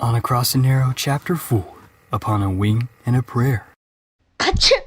On Across and Narrow, Chapter 4, Upon a Wing and a Prayer. Achoo!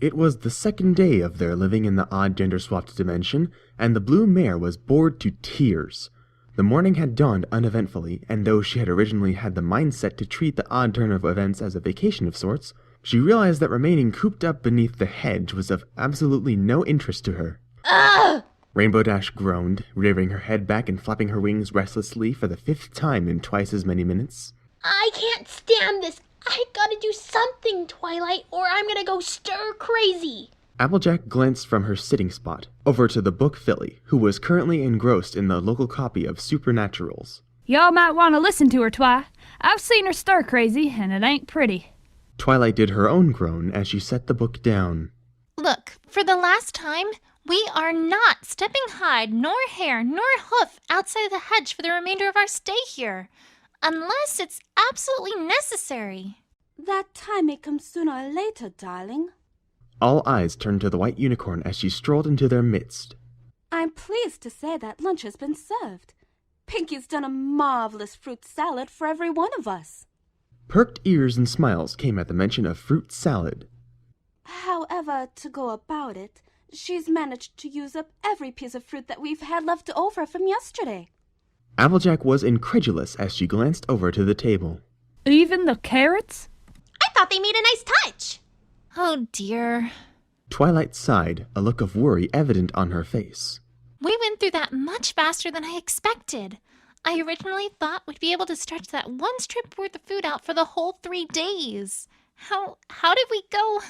It was the second day of their living in the odd gender-swapped dimension, and the blue mare was bored to tears. The morning had dawned uneventfully, and though she had originally had the mindset to treat the odd turn of events as a vacation of sorts, she realized that remaining cooped up beneath the hedge was of absolutely no interest to her. Ugh! Rainbow Dash groaned, rearing her head back and flapping her wings restlessly for the 5th time in twice as many minutes. I can't stand this. I gotta do something, Twilight, or I'm gonna go stir crazy. Applejack glanced from her sitting spot over to the book filly, who was currently engrossed in the local copy of Supernaturals. Y'all might want to listen to her, Twi. I've seen her stir crazy, and it ain't pretty. Twilight did her own groan as she set the book down. Look, for the last time, we are not stepping hide, nor hair, nor hoof outside the hedge for the remainder of our stay here, unless it's absolutely necessary. That time may come sooner or later, darling. All eyes turned to the white unicorn as she strolled into their midst. I'm pleased to say that lunch has been served. Pinkie's done a marvelous fruit salad for every one of us. Perked ears and smiles came at the mention of fruit salad. However, to go about it, she's managed to use up every piece of fruit that we've had left over from yesterday. Applejack was incredulous as she glanced over to the table. Even the carrots? I thought they made a nice touch. Oh dear. Twilight sighed, a look of worry evident on her face. We went through that much faster than I expected. I originally thought we'd be able to stretch that one strip worth of food out for the whole 3 days. How did we go?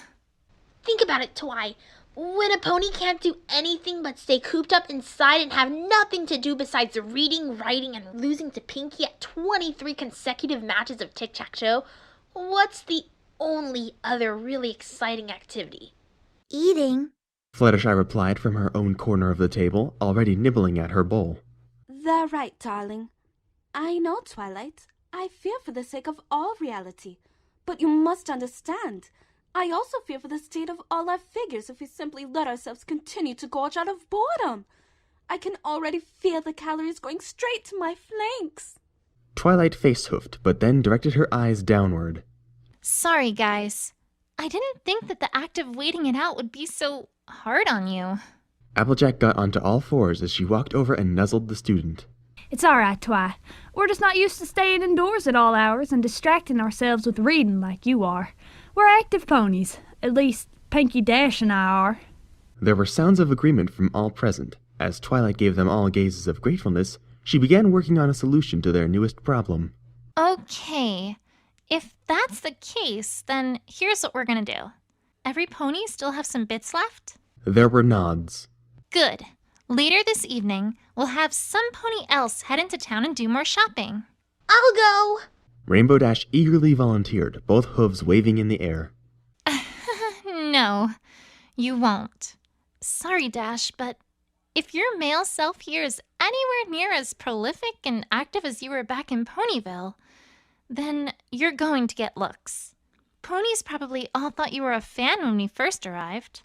Think about it, Twi. When a pony can't do anything but stay cooped up inside and have nothing to do besides reading, writing, and losing to Pinkie at 23 consecutive matches of tic-tac-toe, what's the only other really exciting activity? Eating. Fluttershy replied from her own corner of the table, already nibbling at her bowl. They're right, darling. I know, Twilight. I fear for the sake of all reality. But you must understand, I also fear for the state of all our figures if we simply let ourselves continue to gorge out of boredom. I can already feel the calories going straight to my flanks. Twilight face-hoofed, but then directed her eyes downward. Sorry, guys. I didn't think that the act of waiting it out would be so hard on you. Applejack got onto all fours as she walked over and nuzzled the student. It's all right, Twi. We're just not used to staying indoors at all hours and distracting ourselves with reading like you are. We're active ponies. At least, Pinkie Dash and I are. There were sounds of agreement from all present. As Twilight gave them all gazes of gratefulness, she began working on a solution to their newest problem. Okay. If that's the case, then here's what we're gonna do. Every pony still have some bits left? There were nods. Good. Later this evening, we'll have some pony else head into town and do more shopping. I'll go. Rainbow Dash eagerly volunteered, both hooves waving in the air. No, you won't. Sorry, Dash, but if your male self here is anywhere near as prolific and active as you were back in Ponyville, then you're going to get looks. Ponies probably all thought you were a fan when we first arrived.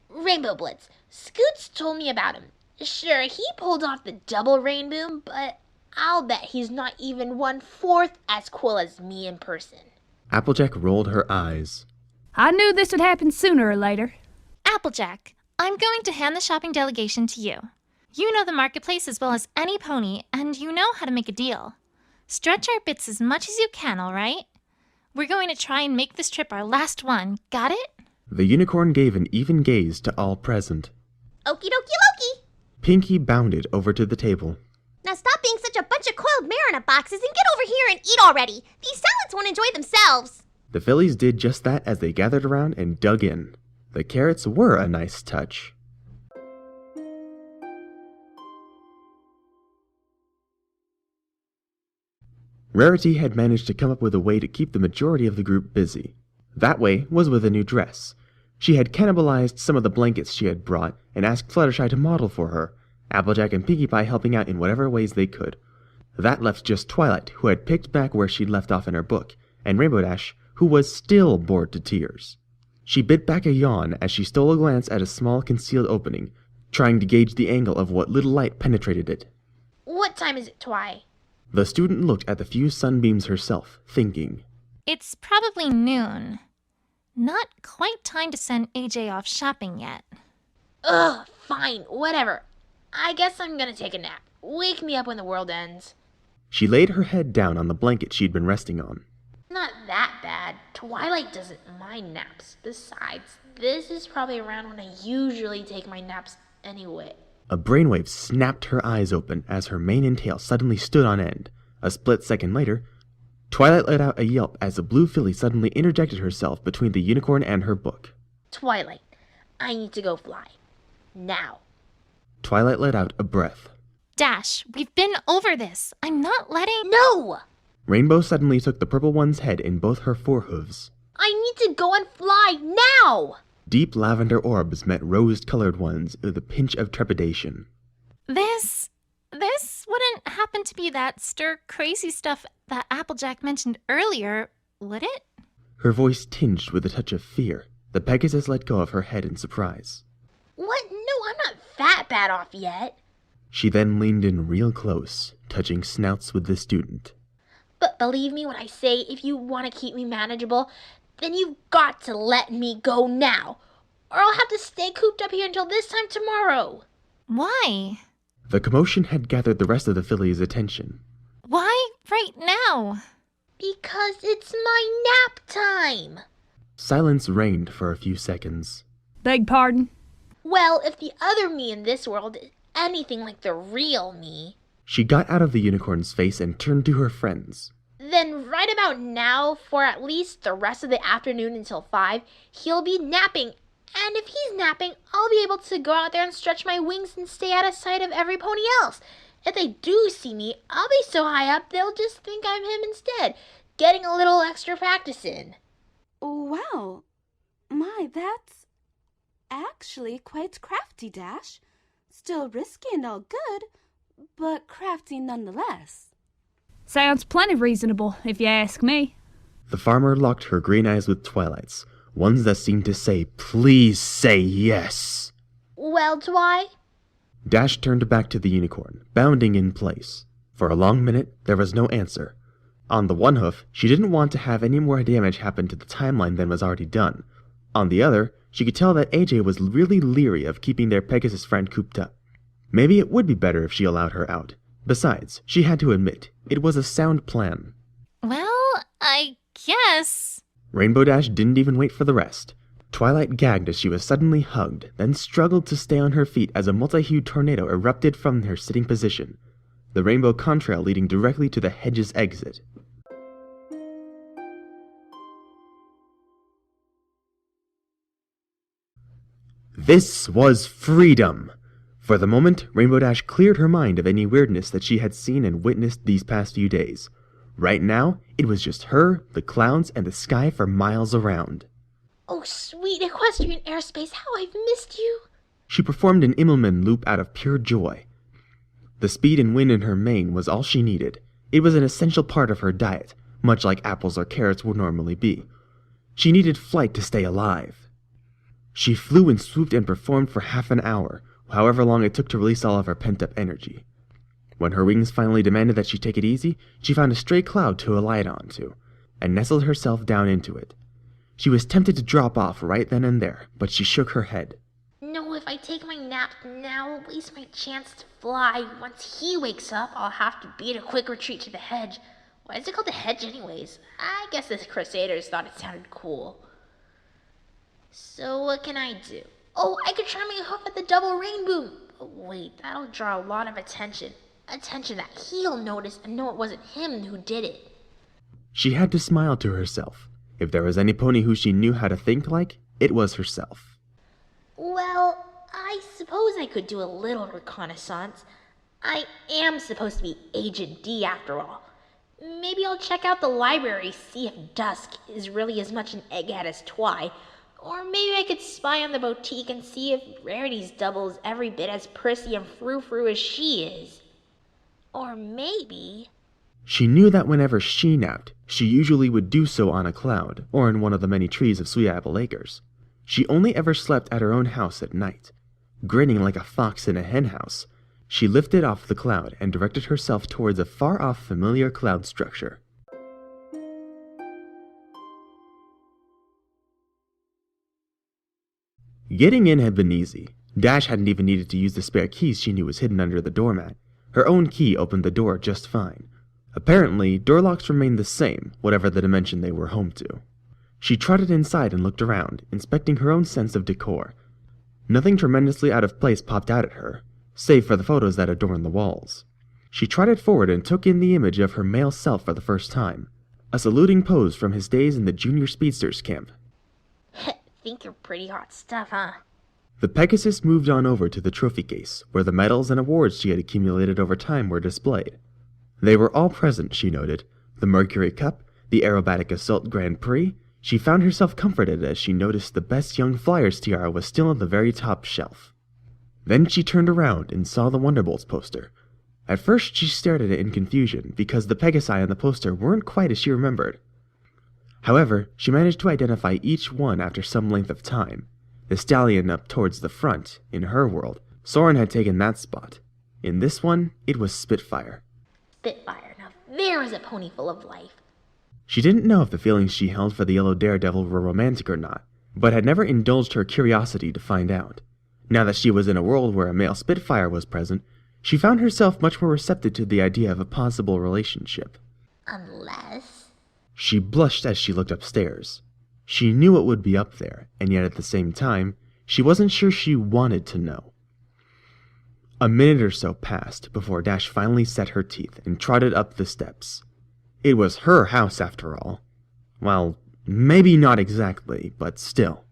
Rainbow Blitz. Scoots told me about him. Sure, he pulled off the double rainboom, but I'll bet he's not even 1/4 as cool as me in person. Applejack rolled her eyes. I knew this would happen sooner or later. Applejack, I'm going to hand the shopping delegation to you. You know the marketplace as well as any pony, and you know how to make a deal. Stretch our bits as much as you can, all right? We're going to try and make this trip our last one. Got it? The unicorn gave an even gaze to all present. Okie dokie Loki. Pinkie bounded over to the table. Now stop being such a bunch of coiled marionette boxes and get over here and eat already. These salads won't enjoy themselves. The fillies did just that as they gathered around and dug in. The carrots were a nice touch. Rarity had managed to come up with a way to keep the majority of the group busy. That way was with a new dress. She had cannibalized some of the blankets she had brought and asked Fluttershy to model for her, Applejack and Pinkie Pie helping out in whatever ways they could. That left just Twilight, who had picked back where she'd left off in her book, and Rainbow Dash, who was still bored to tears. She bit back a yawn as she stole a glance at a small concealed opening, trying to gauge the angle of what little light penetrated it. What time is it, Twi? The student looked at the few sunbeams herself, thinking. It's probably noon. Not quite time to send AJ off shopping yet. Ugh, fine, whatever. I guess I'm gonna take a nap. Wake me up when the world ends. She laid her head down on the blanket she'd been resting on. Not that bad. Twilight doesn't mind naps. Besides, this is probably around when I usually take my naps anyway. A brainwave snapped her eyes open as her mane and tail suddenly stood on end. A split second later, Twilight let out a yelp as the blue filly suddenly interjected herself between the unicorn and her book. Twilight, I need to go fly. Now. Twilight let out a breath. Dash, we've been over this. I'm not letting... No! Rainbow suddenly took the purple one's head in both her forehooves. I need to go and fly now! Deep lavender orbs met rose-colored ones with a pinch of trepidation. This wouldn't happen to be that stir-crazy stuff that Applejack mentioned earlier, would it? Her voice tinged with a touch of fear. The Pegasus let go of her head in surprise. What? No, I'm not that bad off yet. She then leaned in real close, touching snouts with the student. But believe me when I say if you want to keep me manageable, then you've got to let me go now, or I'll have to stay cooped up here until this time tomorrow. Why? The commotion had gathered the rest of the filly's attention. Why right now? Because it's my nap time. Silence reigned for a few seconds. Beg pardon? Well, if the other me in this world is anything like the real me, She got out of the unicorn's face and turned to her friends. then right about now, for at least the rest of the afternoon until 5, he'll be napping. And if he's napping, I'll be able to go out there and stretch my wings and stay out of sight of every pony else. If they do see me, I'll be so high up they'll just think I'm him instead, getting a little extra practice in. Wow. My, that's actually quite crafty, Dash. Still risky and all good, but crafty nonetheless. Sounds plenty reasonable, if you ask me. The farmer locked her green eyes with Twilight's, ones that seemed to say, "Please say yes." Well, Twi? Dash turned back to the unicorn, bounding in place. For a long minute, there was no answer. On the one hoof, she didn't want to have any more damage happen to the timeline than was already done. On the other, she could tell that AJ was really leery of keeping their Pegasus friend cooped up. Maybe it would be better if she allowed her out. Besides, she had to admit, it was a sound plan. Well, I guess... Rainbow Dash didn't even wait for the rest. Twilight gagged as she was suddenly hugged, then struggled to stay on her feet as a multi-hued tornado erupted from her sitting position, the rainbow contrail leading directly to the hedge's exit. This was freedom! For the moment, Rainbow Dash cleared her mind of any weirdness that she had seen and witnessed these past few days. Right now, it was just her, the clouds, and the sky for miles around. Oh, sweet equestrian airspace, how I've missed you. She performed an Immelman loop out of pure joy. The speed and wind in her mane was all she needed. It was an essential part of her diet, much like apples or carrots would normally be. She needed flight to stay alive. She flew and swooped and performed for half an hour, however long it took to release all of her pent-up energy. When her wings finally demanded that she take it easy, she found a stray cloud to alight onto, and nestled herself down into it. She was tempted to drop off right then and there, but she shook her head. No, if I take my nap now, I'll waste my chance to fly. Once he wakes up, I'll have to beat a quick retreat to the hedge. Why is it called the hedge anyways? I guess the Crusaders thought it sounded cool. So what can I do? Oh, I could try my hoof at the double rainboom. But wait, that'll draw a lot of attention. Attention that he'll notice and know it wasn't him who did it. She had to smile to herself. If there was any pony who she knew how to think like, it was herself. Well, I suppose I could do a little reconnaissance. I am supposed to be Agent D after all. Maybe I'll check out the library, see if Dusk is really as much an egghead as Twi. Or maybe I could spy on the boutique and see if Rarity's double is every bit as prissy and frou-frou as she is. Or maybe... She knew that whenever she napped, she usually would do so on a cloud, or in one of the many trees of Sweet Apple Acres. She only ever slept at her own house at night. Grinning like a fox in a hen house, She lifted off the cloud and directed herself towards a far-off familiar cloud structure. Getting in had been easy. Dash hadn't even needed to use the spare keys she knew was hidden under the doormat. Her own key opened the door just fine. Apparently, door locks remained the same, whatever the dimension they were home to. She trotted inside and looked around, inspecting her own sense of decor. Nothing tremendously out of place popped out at her, save for the photos that adorned the walls. She trotted forward and took in the image of her male self for the first time, a saluting pose from his days in the Junior Speedsters camp. Think you're pretty hot stuff, huh? The Pegasus moved on over to the trophy case, where the medals and awards she had accumulated over time were displayed. They were all present, she noted. The Mercury Cup, the Aerobatic Assault Grand Prix. She found herself comforted as she noticed the Best Young Flyers tiara was still on the very top shelf. Then she turned around and saw the Wonderbolts poster. At first she stared at it in confusion, because the Pegasi on the poster weren't quite as she remembered. However, she managed to identify each one after some length of time. The stallion up towards the front, in her world, Soren had taken that spot. In this one, it was Spitfire. Spitfire, now there is a pony full of life. She didn't know if the feelings she held for the Yellow Daredevil were romantic or not, but had never indulged her curiosity to find out. Now that she was in a world where a male Spitfire was present, she found herself much more receptive to the idea of a possible relationship. Unless... She blushed as she looked upstairs. She knew it would be up there, and yet at the same time, she wasn't sure she wanted to know. A minute or so passed before Dash finally set her teeth and trotted up the steps. It was her house after all. Well, maybe not exactly, but still.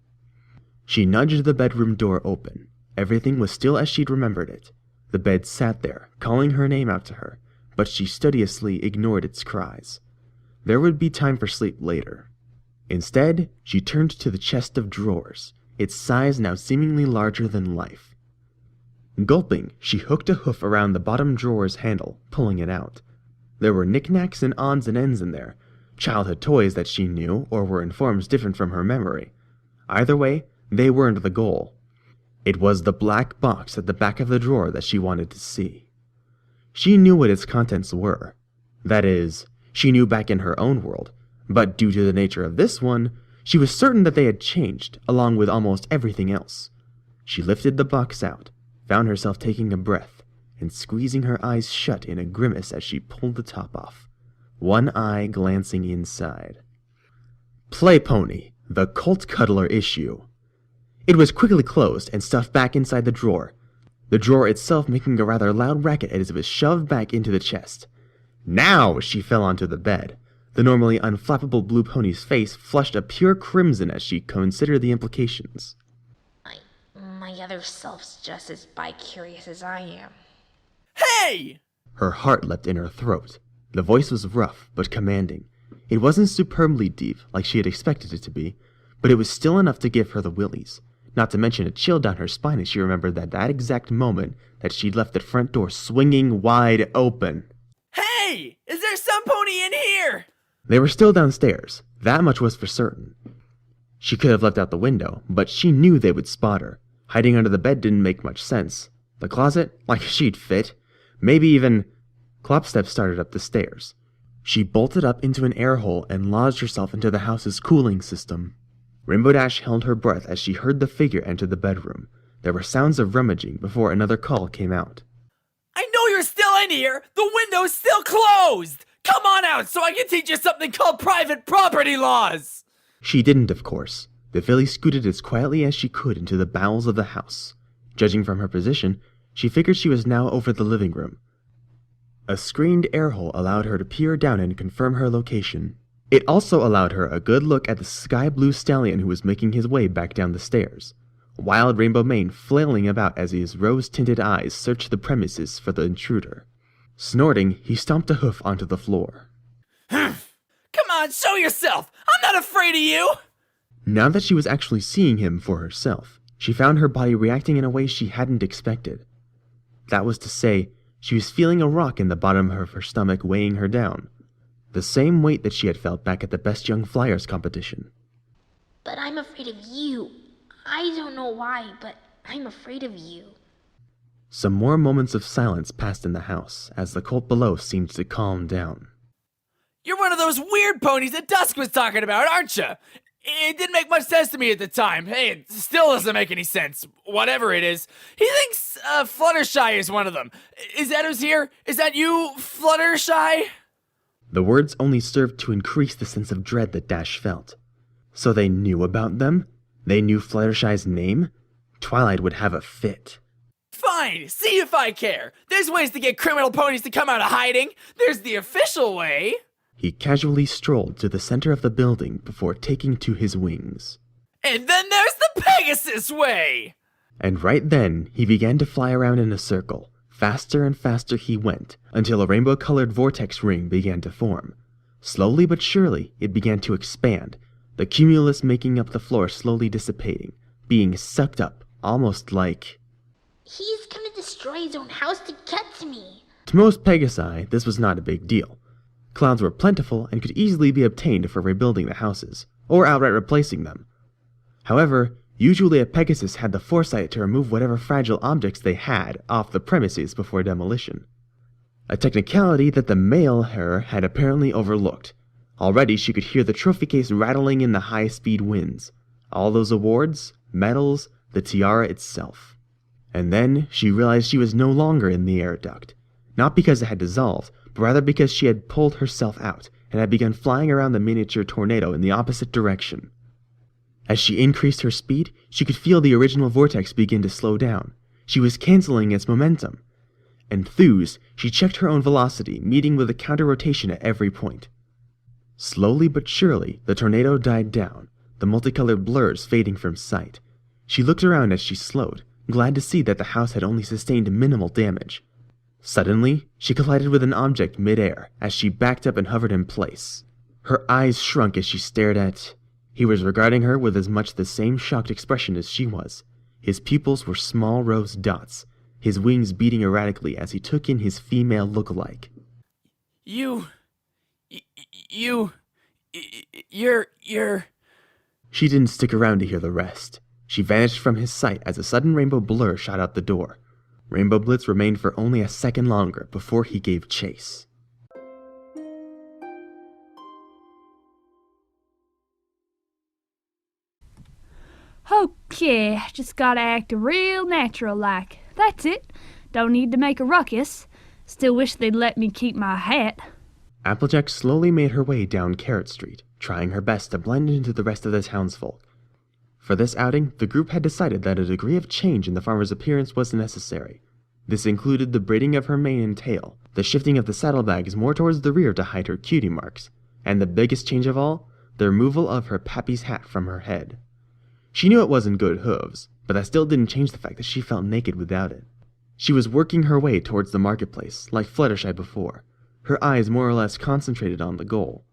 She nudged the bedroom door open. Everything was still as she'd remembered it. The bed sat there, calling her name out to her, but she studiously ignored its cries. There would be time for sleep later. Instead, she turned to the chest of drawers, its size now seemingly larger than life. Gulping, she hooked a hoof around the bottom drawer's handle, pulling it out. There were knickknacks and odds and ends in there, childhood toys that she knew or were in forms different from her memory. Either way, they weren't the goal. It was the black box at the back of the drawer that she wanted to see. She knew what its contents were. That is, she knew back in her own world, but due to the nature of this one, she was certain that they had changed, along with almost everything else. She lifted the box out, found herself taking a breath, and squeezing her eyes shut in a grimace as she pulled the top off, one eye glancing inside. Play Pony, the Colt Cuddler issue. It was quickly closed and stuffed back inside the drawer itself making a rather loud racket as it was shoved back into the chest. Now she fell onto the bed. The normally unflappable blue pony's face flushed a pure crimson as she considered the implications. My other self's just as bi-curious as I am. Hey! Her heart leapt in her throat. The voice was rough, but commanding. It wasn't superbly deep, like she had expected it to be, but it was still enough to give her the willies, not to mention a chill down her spine as she remembered that exact moment that she'd left the front door swinging wide open. Hey! Is there some pony in here? They were still downstairs, that much was for certain. She could have leapt out the window, but she knew they would spot her. Hiding under the bed didn't make much sense. The closet? Like she'd fit. Maybe even... Clopstep started up the stairs. She bolted up into an air hole and lodged herself into the house's cooling system. Rainbow Dash held her breath as she heard the figure enter the bedroom. There were sounds of rummaging before another call came out. I know you're still in here! The window's still closed! Come on out so I can teach you something called private property laws! She didn't, of course. The filly scooted as quietly as she could into the bowels of the house. Judging from her position, she figured she was now over the living room. A screened air hole allowed her to peer down and confirm her location. It also allowed her a good look at the sky-blue stallion who was making his way back down the stairs, wild rainbow mane flailing about as his rose-tinted eyes searched the premises for the intruder. Snorting, he stomped a hoof onto the floor. Come on, show yourself! I'm not afraid of you! Now that she was actually seeing him for herself, she found her body reacting in a way she hadn't expected. That was to say, she was feeling a rock in the bottom of her stomach weighing her down. The same weight that she had felt back at the Best Young Flyers competition. But I'm afraid of you. I don't know why, but I'm afraid of you. Some more moments of silence passed in the house as the cult below seemed to calm down. You're one of those weird ponies that Dusk was talking about, aren't you? It didn't make much sense to me at the time. Hey, it still doesn't make any sense. Whatever it is. He thinks Fluttershy is one of them. Is that who's here? Is that you, Fluttershy? The words only served to increase the sense of dread that Dash felt. So they knew about them? They knew Fluttershy's name? Twilight would have a fit. Fine, see if I care. There's ways to get criminal ponies to come out of hiding. There's the official way. He casually strolled to the center of the building before taking to his wings. And then there's the Pegasus way! And right then, he began to fly around in a circle. Faster and faster he went, until a rainbow-colored vortex ring began to form. Slowly but surely, it began to expand, the cumulus making up the floor slowly dissipating, being sucked up, almost like... He's gonna destroy his own house to get to me. To most Pegasi, this was not a big deal. Clouds were plentiful and could easily be obtained for rebuilding the houses, or outright replacing them. However, usually a Pegasus had the foresight to remove whatever fragile objects they had off the premises before demolition. A technicality that the male her had apparently overlooked. Already she could hear the trophy case rattling in the high-speed winds. All those awards, medals, the tiara itself. And then she realized she was no longer in the air duct. Not because it had dissolved, but rather because she had pulled herself out and had begun flying around the miniature tornado in the opposite direction. As she increased her speed, she could feel the original vortex begin to slow down. She was canceling its momentum. Enthused, she checked her own velocity, meeting with a counter-rotation at every point. Slowly but surely, the tornado died down, the multicolored blurs fading from sight. She looked around as she slowed, glad to see that the house had only sustained minimal damage. Suddenly, she collided with an object mid-air as she backed up and hovered in place. Her eyes shrunk as she stared at... He was regarding her with as much the same shocked expression as she was. His pupils were small rose dots, his wings beating erratically as he took in his female look-alike. You're... She didn't stick around to hear the rest. She vanished from his sight as a sudden rainbow blur shot out the door. Rainbow Blitz remained for only a second longer before he gave chase. Okay, just gotta act real natural like. That's it. Don't need to make a ruckus. Still wish they'd let me keep my hat. Applejack slowly made her way down Carrot Street, trying her best to blend into the rest of the townsfolk. For this outing, the group had decided that a degree of change in the farmer's appearance was necessary. This included the braiding of her mane and tail, the shifting of the saddlebags more towards the rear to hide her cutie marks, and the biggest change of all, the removal of her pappy's hat from her head. She knew it wasn't good hooves, but that still didn't change the fact that she felt naked without it. She was working her way towards the marketplace, like Fluttershy before, her eyes more or less concentrated on the goal.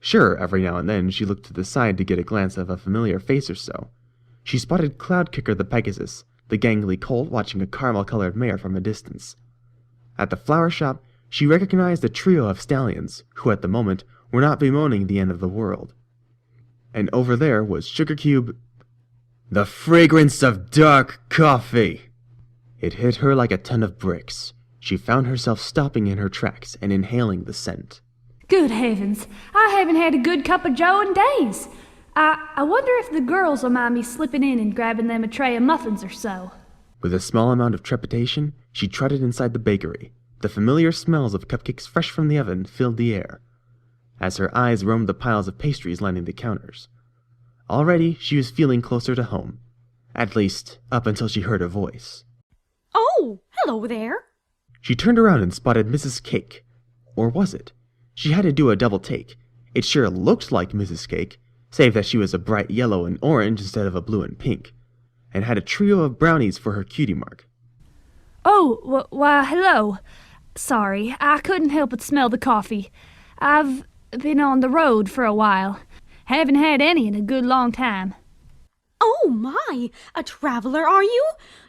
Sure, every now and then she looked to the side to get a glance of a familiar face or so. She spotted Cloudkicker the Pegasus, the gangly colt watching a caramel-colored mare from a distance. At the flower shop, she recognized a trio of stallions, who at the moment were not bemoaning the end of the world. And over there was Sugarcube. The fragrance of dark coffee! It hit her like a ton of bricks. She found herself stopping in her tracks and inhaling the scent. Good heavens, I haven't had a good cup of joe in days. I wonder if the girls will mind me slipping in and grabbing them a tray of muffins or so. With a small amount of trepidation, she trotted inside the bakery. The familiar smells of cupcakes fresh from the oven filled the air, as her eyes roamed the piles of pastries lining the counters. Already, she was feeling closer to home. At least, up until she heard a voice. Oh, hello there. She turned around and spotted Mrs. Cake. Or was it? She had to do a double take. It sure looked like Mrs. Cake, save that she was a bright yellow and orange instead of a blue and pink, and had a trio of brownies for her cutie mark. Oh, why, hello. Sorry, I couldn't help but smell the coffee. I've been on the road for a while. Haven't had any in a good long time. Oh my, a traveler are you?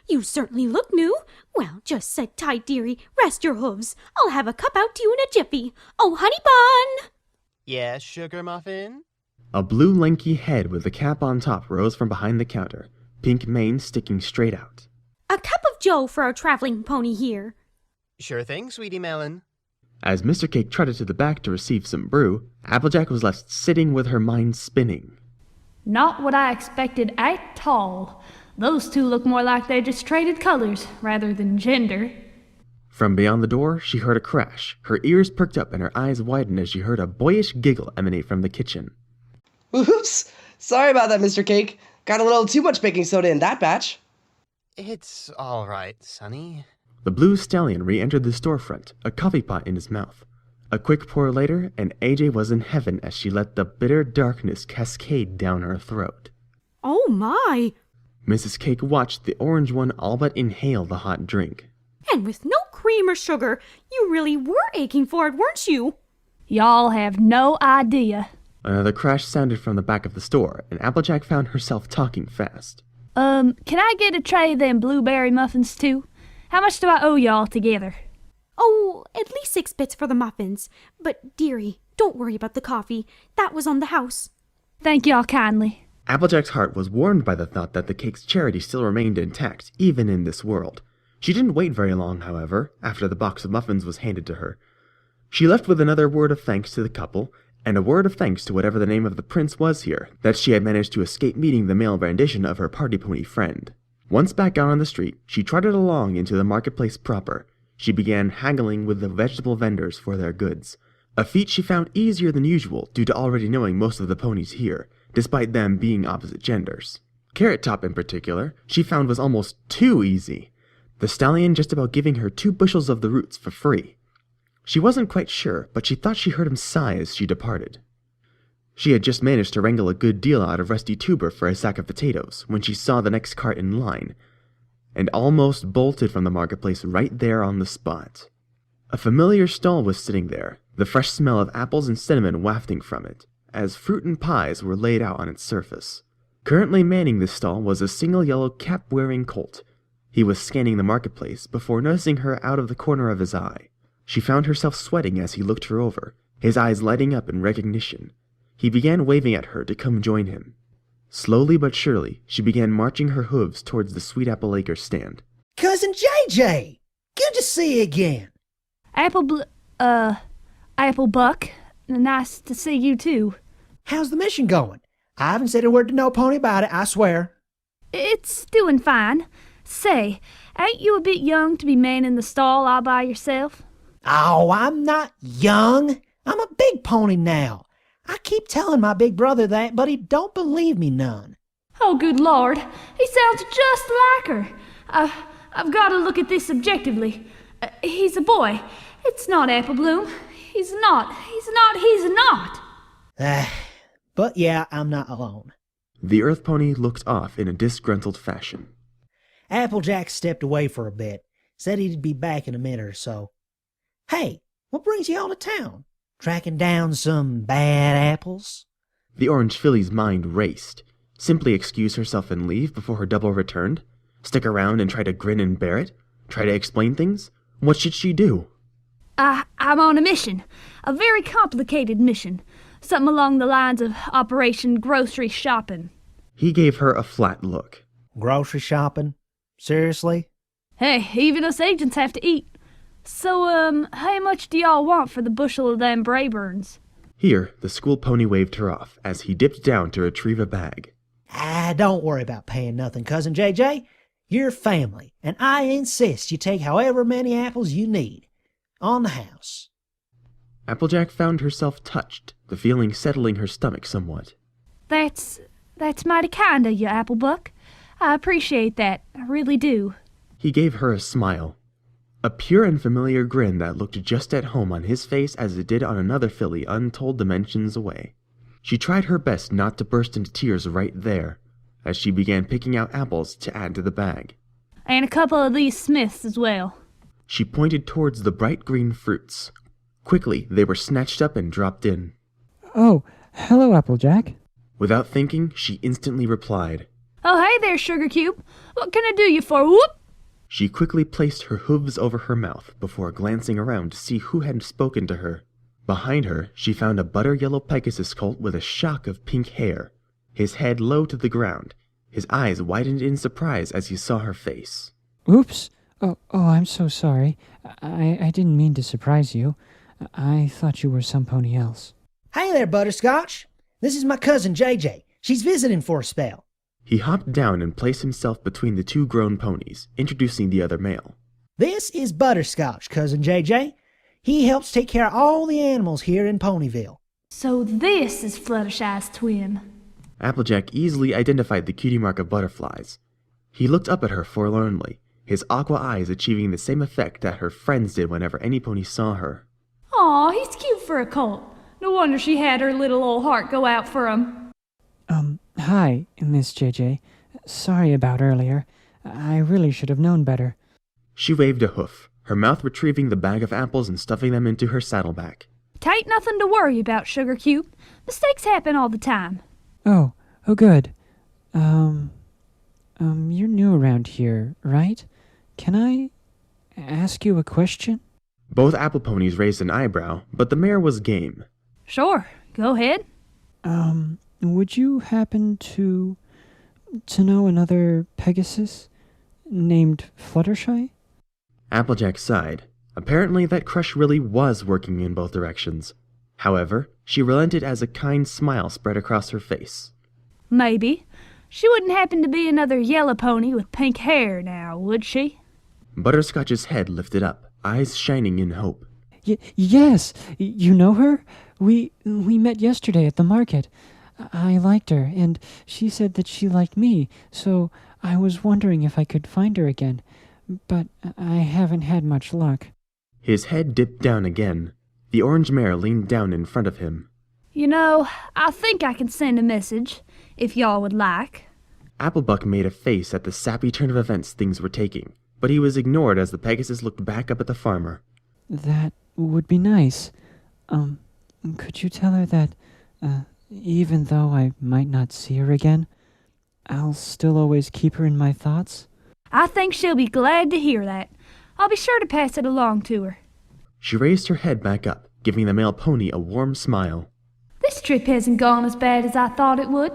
You certainly look new. Well, just sit tight, dearie. Rest your hooves. I'll have a cup out to you in a jiffy. Oh, honey bun! Yes, sugar muffin? A blue lanky head with a cap on top rose from behind the counter, pink mane sticking straight out. A cup of Joe for our traveling pony here. Sure thing, Sweetie Melon. As Mr. Cake trotted to the back to receive some brew, Applejack was left sitting with her mind spinning. Not what I expected at all. Those two look more like they just traded colors rather than gender. From beyond the door, she heard a crash. Her ears perked up and her eyes widened as she heard a boyish giggle emanate from the kitchen. Oops! Sorry about that, Mr. Cake. Got a little too much baking soda in that batch. It's all right, Sonny. The blue stallion re-entered the storefront, a coffee pot in his mouth. A quick pour later, and AJ was in heaven as she let the bitter darkness cascade down her throat. Oh my! Mrs. Cake watched the orange one all but inhale the hot drink. And with no cream or sugar, you really were aching for it, weren't you? Y'all have no idea. Another crash sounded from the back of the store, and Applejack found herself talking fast. Can I get a tray of them blueberry muffins too? How much do I owe y'all together? Oh, at least 6 bits for the muffins. But, dearie, don't worry about the coffee. That was on the house. Thank y'all kindly. Applejack's heart was warmed by the thought that the cake's charity still remained intact, even in this world. She didn't wait very long, however, after the box of muffins was handed to her. She left with another word of thanks to the couple, and a word of thanks to whatever the name of the prince was here, that she had managed to escape meeting the male rendition of her party pony friend. Once back out on the street, she trotted along into the marketplace proper. She began haggling with the vegetable vendors for their goods, a feat she found easier than usual due to already knowing most of the ponies here, despite them being opposite genders. Carrot Top in particular, she found was almost too easy, the stallion just about giving her 2 bushels of the roots for free. She wasn't quite sure, but she thought she heard him sigh as she departed. She had just managed to wrangle a good deal out of Rusty Tuber for a sack of potatoes when she saw the next cart in line, and almost bolted from the marketplace right there on the spot. A familiar stall was sitting there, the fresh smell of apples and cinnamon wafting from it, as fruit and pies were laid out on its surface. Currently manning this stall was a single yellow cap-wearing colt. He was scanning the marketplace before noticing her out of the corner of his eye. She found herself sweating as he looked her over, his eyes lighting up in recognition. He began waving at her to come join him. Slowly but surely, she began marching her hooves towards the Sweet Apple Acre stand. Cousin JJ! Good to see you again. Applebuck. Nice to see you too. How's the mission going? I haven't said a word to no pony about it, I swear. It's doing fine. Say, ain't you a bit young to be manning the stall all by yourself? Oh, I'm not young. I'm a big pony now. I keep telling my big brother that, but he don't believe me none. Oh, good Lord. He sounds just like her. I've got to look at this objectively. He's a boy. It's not Apple Bloom. He's not. But yeah, I'm not alone. The Earth Pony looked off in a disgruntled fashion. Applejack stepped away for a bit. Said he'd be back in a minute or so. Hey, what brings you all to town? Tracking down some bad apples? The orange filly's mind raced. Simply excuse herself and leave before her double returned? Stick around and try to grin and bear it? Try to explain things? What should she do? I'm on a mission. A very complicated mission. Something along the lines of Operation Grocery Shopping. He gave her a flat look. Grocery shopping? Seriously? Hey, even us agents have to eat. So, how much do y'all want for the bushel of them Brayburns? Here, the school pony waved her off as he dipped down to retrieve a bag. Don't worry about paying nothing, Cousin JJ. You're family, and I insist you take however many apples you need. On the house. Applejack found herself touched, the feeling settling her stomach somewhat. That's mighty kind of you, Applebuck. I appreciate that. I really do. He gave her a smile. A pure and familiar grin that looked just at home on his face as it did on another filly untold dimensions away. She tried her best not to burst into tears right there, as she began picking out apples to add to the bag. And a couple of these Smiths as well. She pointed towards the bright green fruits. Quickly, they were snatched up and dropped in. Oh, hello, Applejack. Without thinking, she instantly replied. Oh, hey there, Sugar Cube. What can I do you for? Whoop! She quickly placed her hooves over her mouth before glancing around to see who had spoken to her. Behind her, she found a butter-yellow Pegasus colt with a shock of pink hair, his head low to the ground. His eyes widened in surprise as he saw her face. Oops. Oh, I'm so sorry. I didn't mean to surprise you. I thought you were some pony else. Hey there, Butterscotch. This is my cousin JJ. She's visiting for a spell. He hopped down and placed himself between the two grown ponies, introducing the other male. This is Butterscotch, cousin JJ. He helps take care of all the animals here in Ponyville. So this is Fluttershy's twin. Applejack easily identified the cutie mark of butterflies. He looked up at her forlornly, his aqua eyes achieving the same effect that her friends did whenever any pony saw her. Aw, he's cute for a colt. No wonder she had her little old heart go out for him. Hi, Miss JJ. Sorry about earlier. I really should have known better. She waved a hoof, her mouth retrieving the bag of apples and stuffing them into her saddleback. Tain't nothing to worry about, Sugar Cube. Mistakes happen all the time. Oh, good. You're new around here, right? Can I ask you a question? Both apple ponies raised an eyebrow, but the mare was game. Sure, go ahead. Would you happen to know another Pegasus named Fluttershy? Applejack sighed. Apparently that crush really was working in both directions. However, she relented as a kind smile spread across her face. Maybe. She wouldn't happen to be another yellow pony with pink hair now, would she? Butterscotch's head lifted up, eyes shining in hope. Yes, you know her? We met yesterday at the market. I liked her, and she said that she liked me, so I was wondering if I could find her again, but I haven't had much luck. His head dipped down again. The orange mare leaned down in front of him. You know, I think I can send a message, if y'all would like. Applebuck made a face at the sappy turn of events things were taking, but he was ignored as the Pegasus looked back up at the farmer. That would be nice. Could you tell her that, even though I might not see her again, I'll still always keep her in my thoughts? I think she'll be glad to hear that. I'll be sure to pass it along to her. She raised her head back up, giving the male pony a warm smile. This trip hasn't gone as bad as I thought it would.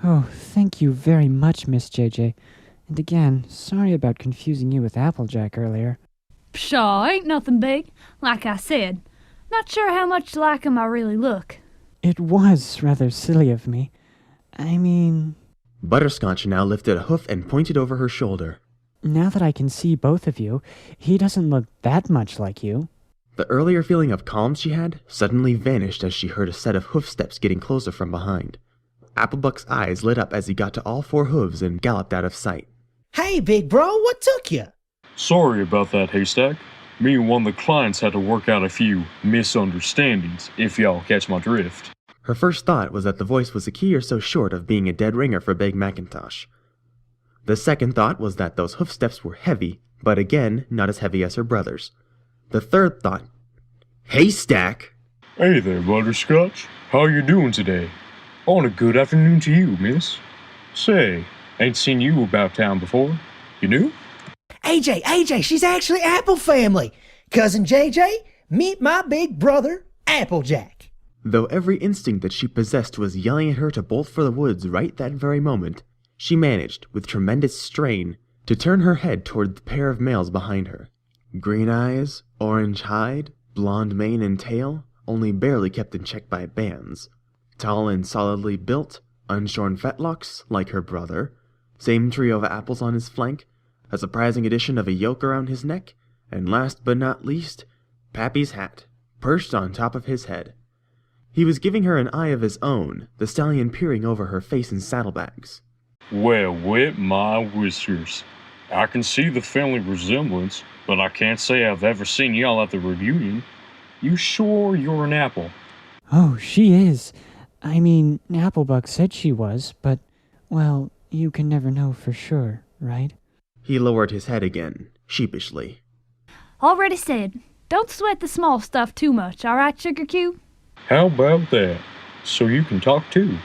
Oh, thank you very much, Miss JJ. And again, sorry about confusing you with Applejack earlier. Pshaw, ain't nothing big. Like I said, not sure how much like him I really look. It was rather silly of me. I mean... Butterscotch now lifted a hoof and pointed over her shoulder. Now that I can see both of you, he doesn't look that much like you. The earlier feeling of calm she had suddenly vanished as she heard a set of hoof steps getting closer from behind. Applebuck's eyes lit up as he got to all four hooves and galloped out of sight. Hey, big bro, what took you? Sorry about that, Haystack. Me and one of the clients had to work out a few misunderstandings, if y'all catch my drift. Her first thought was that the voice was a key or so short of being a dead ringer for Big Macintosh. The second thought was that those hoof steps were heavy, but again, not as heavy as her brother's. The third thought, Haystack! Hey there, Butterscotch. How you doing today? On a good afternoon to you, miss. Say, ain't seen you about town before. You new? AJ, she's actually Apple family. Cousin JJ, meet my big brother, Applejack. Though every instinct that she possessed was yelling at her to bolt for the woods right that very moment, she managed, with tremendous strain, to turn her head toward the pair of males behind her. Green eyes, orange hide, blonde mane and tail, only barely kept in check by bands. Tall and solidly built, unshorn fetlocks, like her brother, same trio of apples on his flank, a surprising addition of a yoke around his neck, and last but not least, Pappy's hat, perched on top of his head. He was giving her an eye of his own, the stallion peering over her face and saddlebags. Well, wet my whiskers. I can see the family resemblance, but I can't say I've ever seen y'all at the reunion. You sure you're an apple? Oh, she is. I mean, Applebuck said she was, but, well, you can never know for sure, right? He lowered his head again, sheepishly. Already said, don't sweat the small stuff too much, all right, Sugar Cube? How about that? So you can talk too.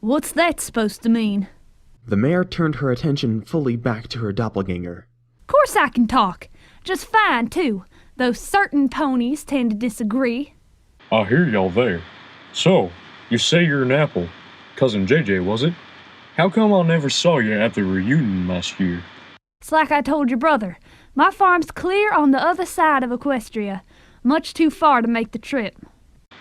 What's that supposed to mean? The mare turned her attention fully back to her doppelganger. Course I can talk. Just fine, too, though certain ponies tend to disagree. I hear y'all there. So, you say you're an apple. Cousin JJ, was it? How come I never saw you at the reunion last year? It's like I told your brother. My farm's clear on the other side of Equestria. Much too far to make the trip.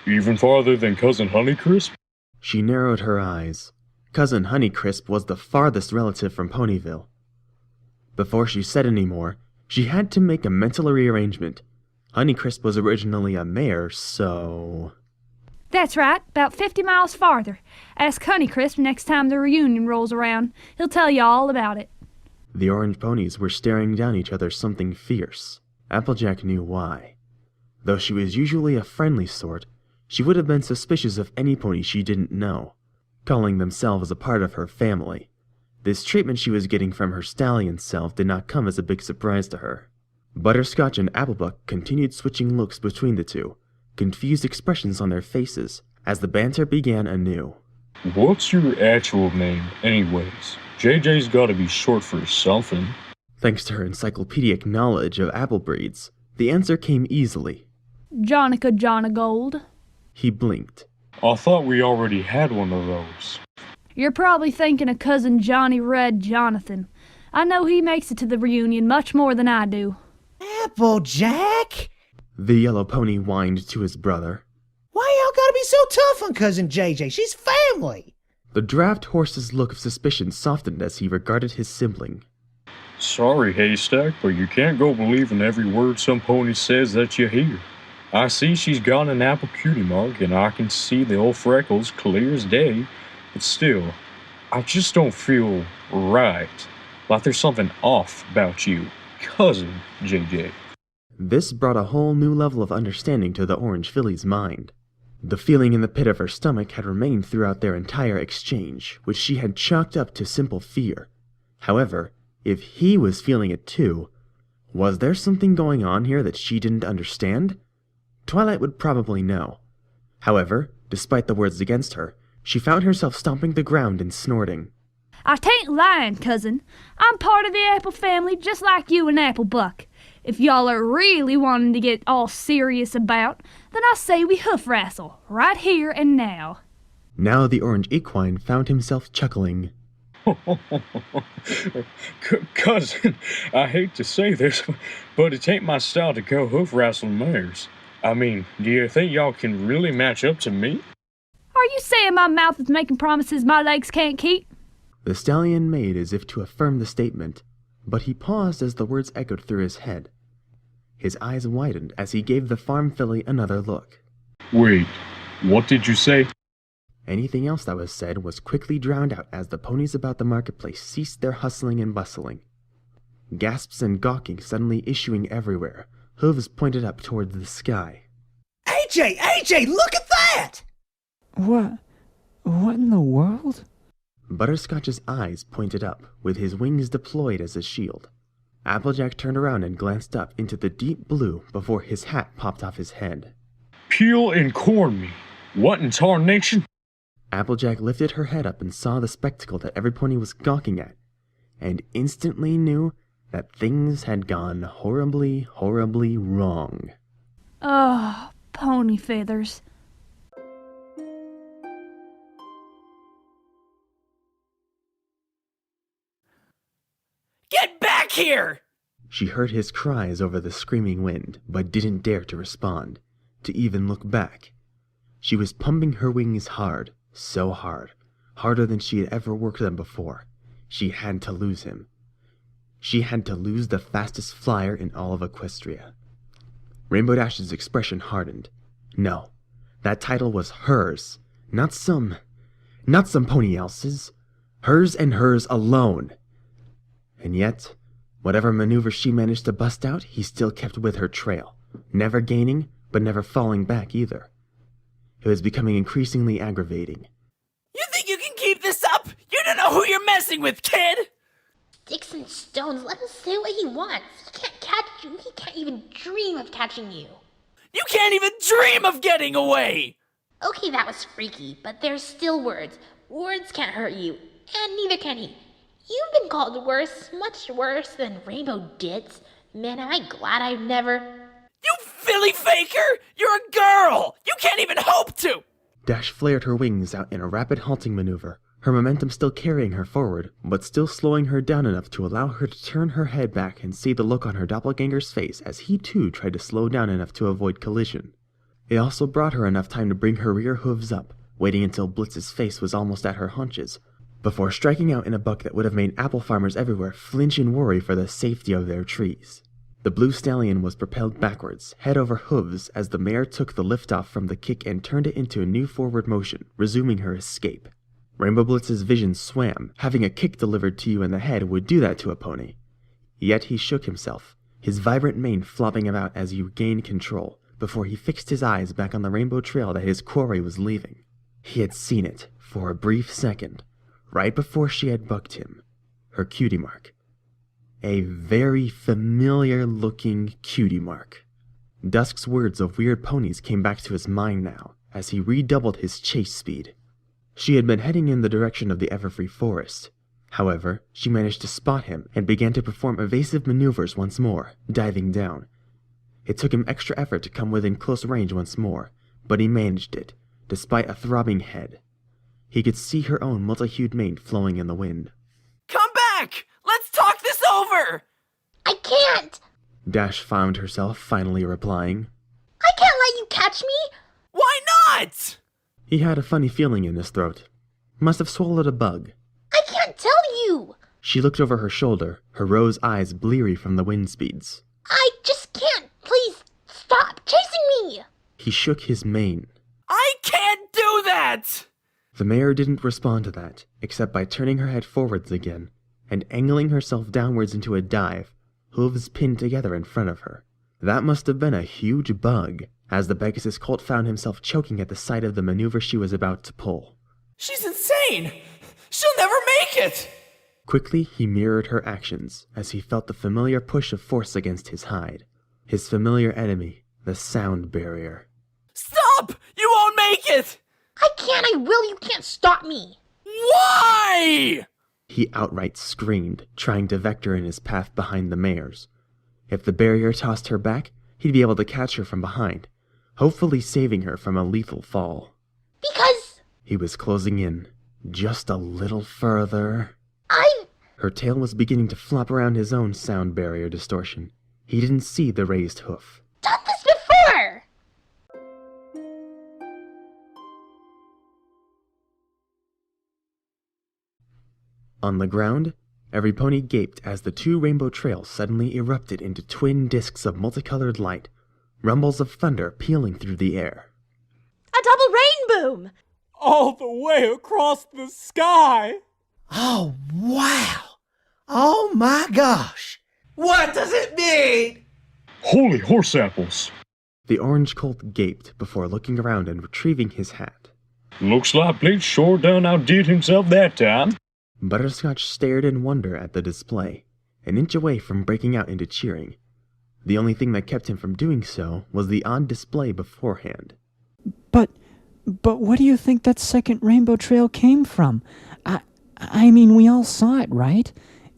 Even farther than Cousin Honeycrisp? She narrowed her eyes. Cousin Honeycrisp was the farthest relative from Ponyville. Before she said any more, she had to make a mental rearrangement. Honeycrisp was originally a mare, so... That's right, about 50 miles farther. Ask Honeycrisp next time the reunion rolls around. He'll tell you all about it. The orange ponies were staring down each other something fierce. Applejack knew why. Though she was usually a friendly sort, she would have been suspicious of any pony she didn't know, calling themselves a part of her family. This treatment she was getting from her stallion self did not come as a big surprise to her. Butterscotch and Applebuck continued switching looks between the two, confused expressions on their faces, as the banter began anew. What's your actual name, anyways? JJ's gotta be short for something. Thanks to her encyclopedic knowledge of apple breeds, the answer came easily. Jonica Jonagold. He blinked. I thought we already had one of those. You're probably thinking of Cousin Johnny Red Jonathan. I know he makes it to the reunion much more than I do. Applejack? The yellow pony whined to his brother. Why y'all gotta be so tough on Cousin JJ? She's family. The draft horse's look of suspicion softened as he regarded his sibling. Sorry, Haystack, but you can't go believing every word some pony says that you hear. I see she's got an apple cutie mark, and I can see the old freckles clear as day, but still, I just don't feel right. Like there's something off about you, Cousin JJ. This brought a whole new level of understanding to the orange filly's mind. The feeling in the pit of her stomach had remained throughout their entire exchange, which she had chalked up to simple fear. However, if he was feeling it too, was there something going on here that she didn't understand? Twilight would probably know. However, despite the words against her, she found herself stomping the ground and snorting. I tain't lying, cousin. I'm part of the Apple family just like you and Applebuck. If y'all are really wanting to get all serious about, then I say we hoof wrestle, right here and now. Now the orange equine found himself chuckling. Cousin, I hate to say this, but it ain't my style to go hoof wrestling mares. I mean, do you think y'all can really match up to me? Are you saying my mouth is making promises my legs can't keep? The stallion made as if to affirm the statement, but he paused as the words echoed through his head. His eyes widened as he gave the farm filly another look. Wait, what did you say? Anything else that was said was quickly drowned out as the ponies about the marketplace ceased their hustling and bustling. Gasps and gawking suddenly issuing everywhere, hooves pointed up towards the sky. AJ, look at that! What in the world? Butterscotch's eyes pointed up, with his wings deployed as a shield. Applejack turned around and glanced up into the deep blue before his hat popped off his head. Peel and corn me. What in tarnation? Applejack lifted her head up and saw the spectacle that every pony was gawking at, and instantly knew that things had gone horribly, horribly wrong. Oh, pony feathers. Get back here! She heard his cries over the screaming wind, but didn't dare to respond, to even look back. She was pumping her wings hard, so hard, harder than she had ever worked them before. She had to lose him. She had to lose the fastest flyer in all of Equestria. Rainbow Dash's expression hardened. No, that title was hers, not some pony else's. Hers and hers alone. And yet, whatever maneuver she managed to bust out, he still kept with her trail, never gaining, but never falling back either. It was becoming increasingly aggravating. You think you can keep this up? You don't know who you're messing with, kid! Sticks and stones, let him say what he wants. He can't catch you. He can't even dream of catching you. You can't even dream of getting away! Okay, that was freaky, but there's still words. Words can't hurt you, and neither can he. You've been called worse, much worse than Rainbow Ditz. Man, am I glad I've never... You filly faker! You're a girl! You can't even hope to! Dash flared her wings out in a rapid halting maneuver, her momentum still carrying her forward, but still slowing her down enough to allow her to turn her head back and see the look on her doppelganger's face as he too tried to slow down enough to avoid collision. It also brought her enough time to bring her rear hooves up, waiting until Blitz's face was almost at her haunches, before striking out in a buck that would have made apple farmers everywhere flinch in worry for the safety of their trees. The blue stallion was propelled backwards, head over hooves, as the mare took the lift off from the kick and turned it into a new forward motion, resuming her escape. Rainbow Blitz's vision swam. Having a kick delivered to you in the head would do that to a pony. Yet he shook himself, his vibrant mane flopping about as you gained control, before he fixed his eyes back on the rainbow trail that his quarry was leaving. He had seen it, for a brief second, right before she had bucked him. Her cutie mark. A very familiar-looking cutie mark. Dusk's words of weird ponies came back to his mind now, as he redoubled his chase speed. She had been heading in the direction of the Everfree Forest. However, she managed to spot him and began to perform evasive maneuvers once more, diving down. It took him extra effort to come within close range once more, but he managed it, despite a throbbing head. He could see her own multi-hued mane flowing in the wind. Come back! Let's talk this over! I can't! Dash found herself finally replying. I can't let you catch me! Why not? He had a funny feeling in his throat. Must have swallowed a bug. I can't tell you! She looked over her shoulder, her rose eyes bleary from the wind speeds. I just can't! Please, stop chasing me! He shook his mane. I can't do that! The mare didn't respond to that, except by turning her head forwards again, and angling herself downwards into a dive, hooves pinned together in front of her. That must have been a huge bug, as the Pegasus colt found himself choking at the sight of the maneuver she was about to pull. She's insane! She'll never make it! Quickly, he mirrored her actions, as he felt the familiar push of force against his hide. His familiar enemy, the sound barrier. Stop! You won't make it! I can't, I will, you can't stop me! Why? He outright screamed, trying to vector in his path behind the mare's. If the barrier tossed her back, he'd be able to catch her from behind, hopefully saving her from a lethal fall. Because... He was closing in, just a little further. Her tail was beginning to flop around his own sound barrier distortion. He didn't see the raised hoof. Done this before! On the ground, every pony gaped as the two rainbow trails suddenly erupted into twin discs of multicolored light, rumbles of thunder pealing through the air. A double rainboom! All the way across the sky! Oh, wow! Oh my gosh! What does it mean? Holy horse apples! The orange colt gaped before looking around and retrieving his hat. Looks like Blitz sure done outdid himself that time. Butterscotch stared in wonder at the display, an inch away from breaking out into cheering. The only thing that kept him from doing so was the odd display beforehand. But what do you think that second rainbow trail came from? I mean, we all saw it, right?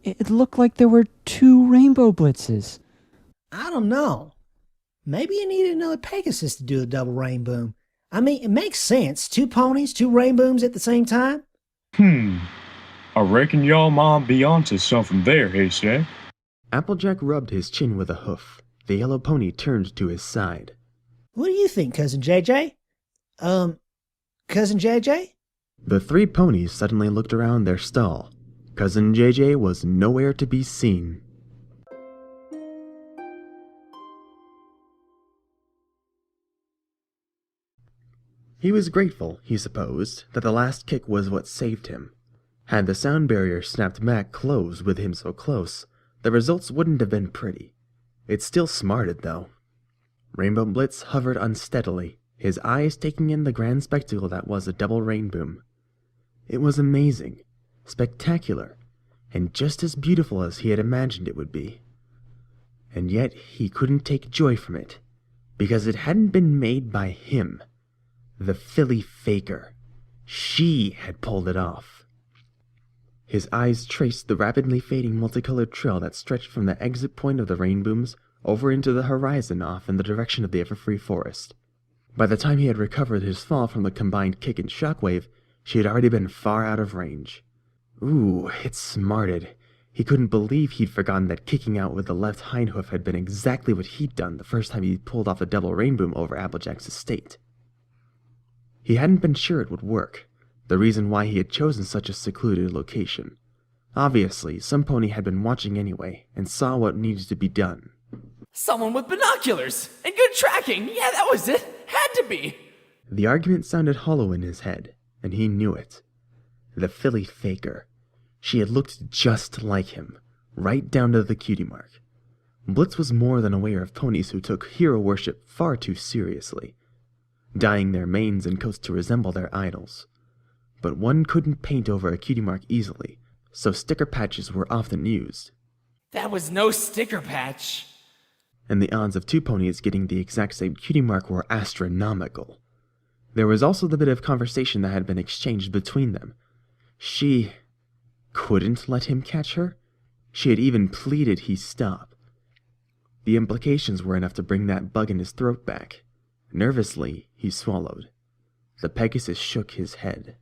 It looked like there were 2 rainbow blitzes. I don't know. Maybe you needed another Pegasus to do a double rainboom. I mean, it makes sense. 2 ponies, 2 rainbooms at the same time. I reckon y'all might be onto something there, Haystack. Applejack rubbed his chin with a hoof. The yellow pony turned to his side. What do you think, Cousin JJ? Cousin JJ? The 3 ponies suddenly looked around their stall. Cousin JJ was nowhere to be seen. He was grateful, he supposed, that the last kick was what saved him. Had the sound barrier snapped back closed with him so close, the results wouldn't have been pretty. It still smarted, though. Rainbow Blitz hovered unsteadily, his eyes taking in the grand spectacle that was a double rainboom. It was amazing, spectacular, and just as beautiful as he had imagined it would be. And yet he couldn't take joy from it, because it hadn't been made by him. The filly faker. She had pulled it off. His eyes traced the rapidly fading multicolored trail that stretched from the exit point of the rainbooms over into the horizon off in the direction of the Everfree Forest. By the time he had recovered his fall from the combined kick and shockwave, She had already been far out of range. Ooh, it smarted. He couldn't believe he'd forgotten that kicking out with the left hind hoof had been exactly what he'd done the first time he pulled off a double rainboom over Applejack's estate. He hadn't been sure it would work, the reason why he had chosen such a secluded location. Obviously, some pony had been watching anyway, and saw what needed to be done. Someone with binoculars and good tracking. Yeah, that was it. Had to be. The argument sounded hollow in his head, and he knew it. The filly faker. She had looked just like him, right down to the cutie mark. Blitz was more than aware of ponies who took hero worship far too seriously, dyeing their manes and coats to resemble their idols. But one couldn't paint over a cutie mark easily, so sticker patches were often used. That was no sticker patch. And the odds of two ponies getting the exact same cutie mark were astronomical. There was also the bit of conversation that had been exchanged between them. She couldn't let him catch her? She had even pleaded he stop. The implications were enough to bring that bug in his throat back. Nervously, he swallowed. The Pegasus shook his head.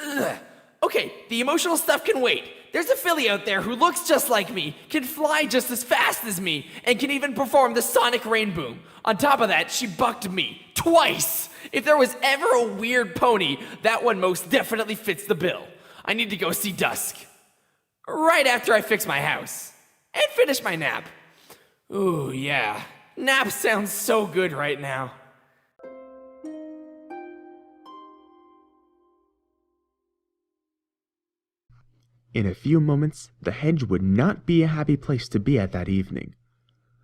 Ugh. Okay, the emotional stuff can wait. There's a filly out there who looks just like me, can fly just as fast as me, and can even perform the sonic rainboom. On top of that, she bucked me twice. If there was ever a weird pony, that one most definitely fits the bill. I need to go see Dusk. Right after I fix my house. And finish my nap. Ooh, yeah. Nap sounds so good right now. In a few moments, the hedge would not be a happy place to be at that evening.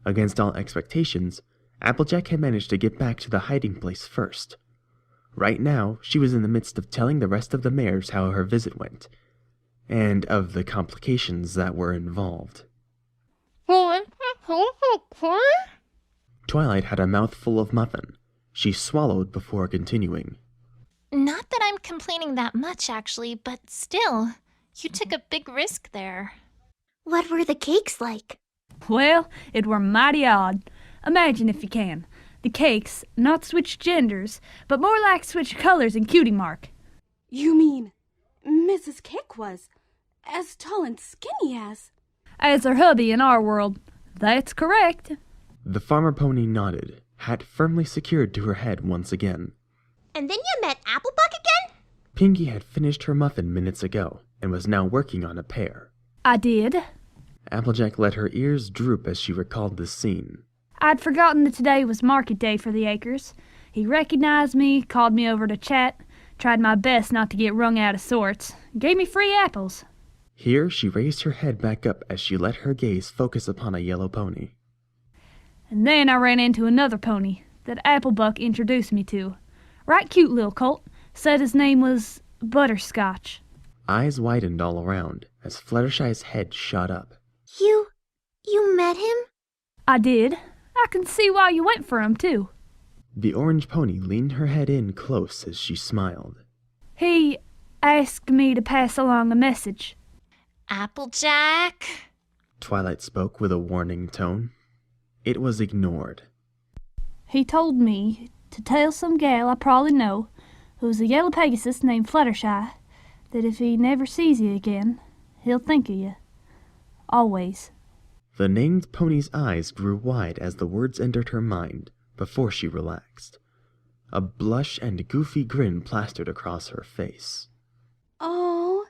Against all expectations, Applejack had managed to get back to the hiding place first. Right now, she was in the midst of telling the rest of the mares how her visit went, and of the complications that were involved. Twilight had a mouthful of muffin. She swallowed before continuing. Not that I'm complaining that much, actually, but still, you took a big risk there. What were the cakes like? Well, it were mighty odd. Imagine if you can. The cakes not switch genders, but more like switch colors and cutie mark. You mean Mrs. Cake was as tall and skinny as her hubby in our world. That's correct. The farmer pony nodded, hat firmly secured to her head once again. And then you met Applebuck again? Pinkie had finished her muffin minutes ago, and was now working on a pear. I did. Applejack let her ears droop as she recalled the scene. I'd forgotten that today was market day for the acres. He recognized me, called me over to chat, tried my best not to get wrung out of sorts, gave me free apples. Here she raised her head back up as she let her gaze focus upon a yellow pony. And then I ran into another pony that Applebuck introduced me to. Right cute little colt. Said his name was Butterscotch. Eyes widened all around as Fluttershy's head shot up. You met him? I did. I can see why you went for him, too. The orange pony leaned her head in close as she smiled. He asked me to pass along a message. Applejack? Twilight spoke with a warning tone. It was ignored. He told me to tell some gal I probably know, who's a yellow Pegasus named Fluttershy, that if he never sees you again, he'll think of you. Always. The named pony's eyes grew wide as the words entered her mind, before she relaxed. A blush and goofy grin plastered across her face. Oh,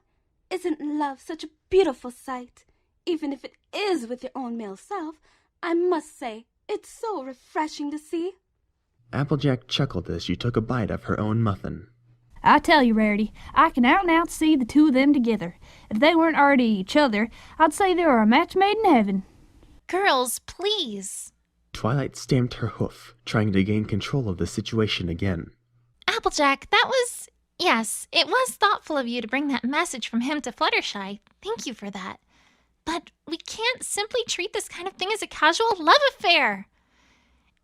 isn't love such a beautiful sight? Even if it is with your own male self, I must say, it's so refreshing to see. Applejack chuckled as she took a bite of her own muffin. I tell you, Rarity, I can out and out see the two of them together. If they weren't already each other, I'd say they were a match made in heaven. Girls, please. Twilight stamped her hoof, trying to gain control of the situation again. Applejack, yes, it was thoughtful of you to bring that message from him to Fluttershy. Thank you for that. But we can't simply treat this kind of thing as a casual love affair.